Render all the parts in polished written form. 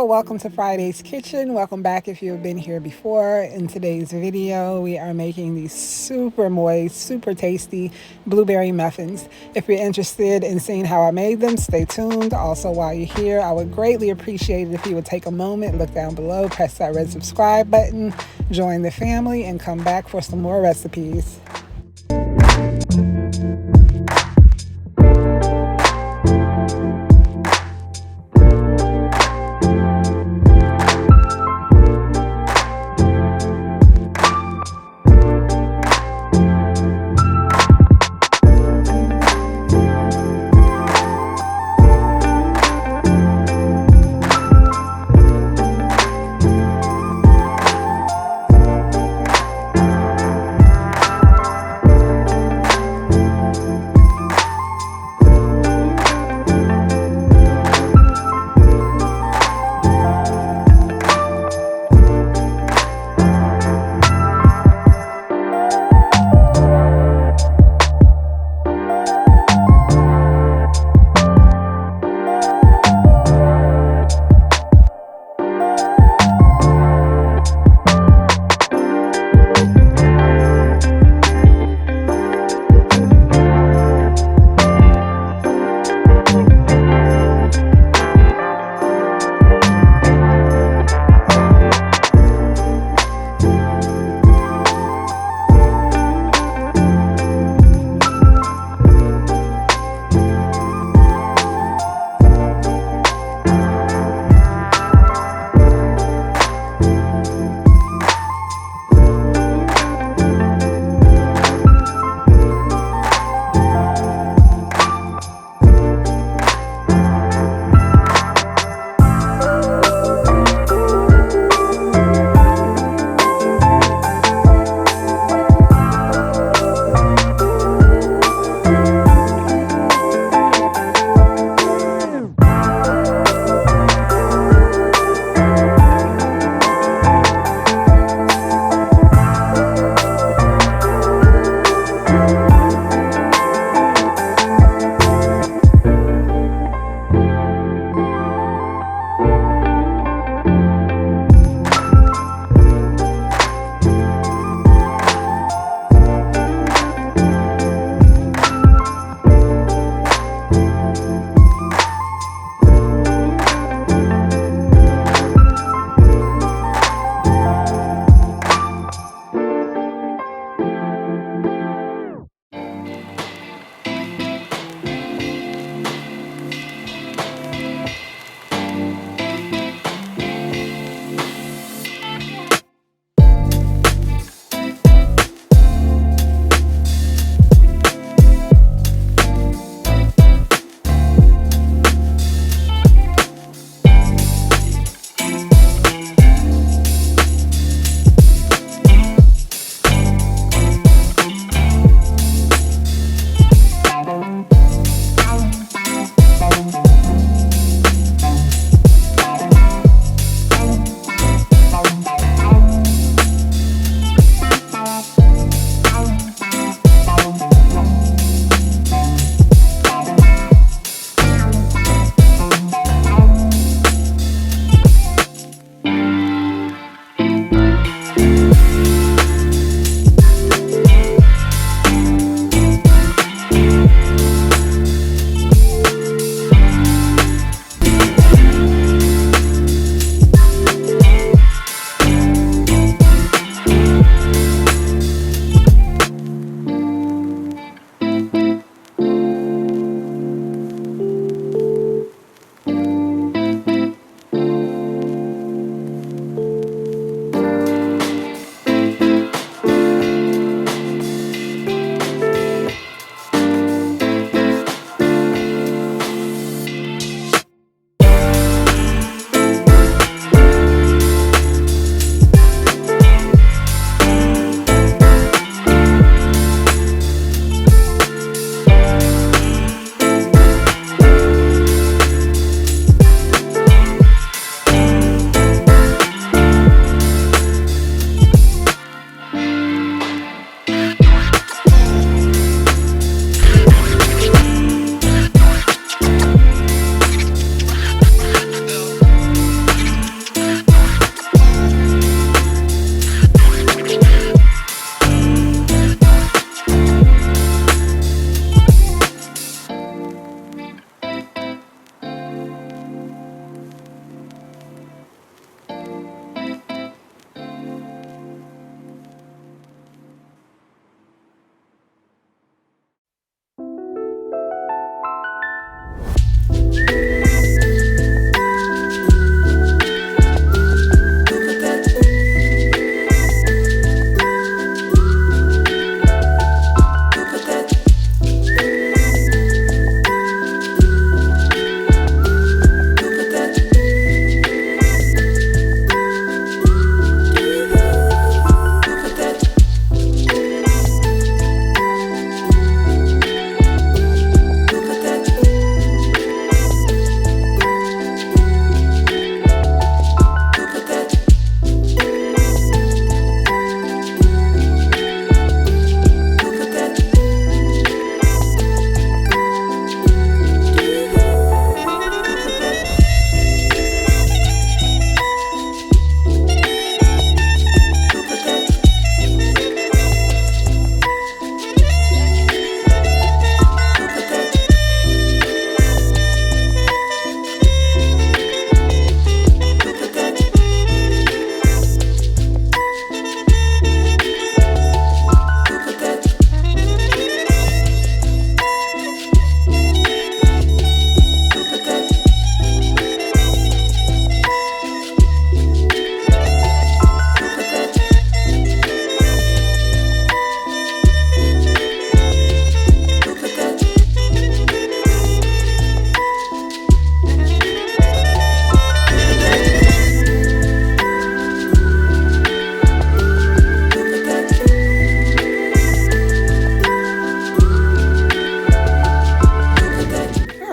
welcome to Friday's Kitchen. Welcome back if you've been here before. In today's video, we are making these super moist, super tasty blueberry muffins. If you're interested in seeing how I made them, stay tuned. Also, while you're here, I would greatly appreciate it if you would take a moment, look down below, press that red subscribe button, join the family, and come back for some more recipes.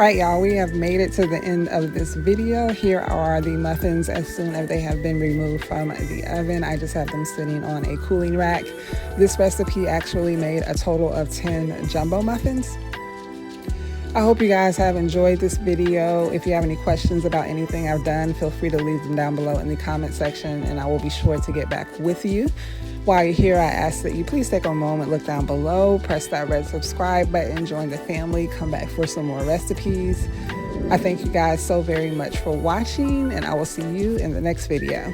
Alright y'all, we have made it to the end of this video. Here are the muffins as soon as they have been removed from the oven. I just have them sitting on a cooling rack. This recipe actually made a total of 10 jumbo muffins. I hope you guys have enjoyed this video. If you have any questions about anything I've done, feel free to leave them down below in the comment section and I will be sure to get back with you. While you're here, I ask that you please take a moment, look down below, press that red subscribe button, join the family, come back for some more recipes. I thank you guys so very much for watching and I will see you in the next video.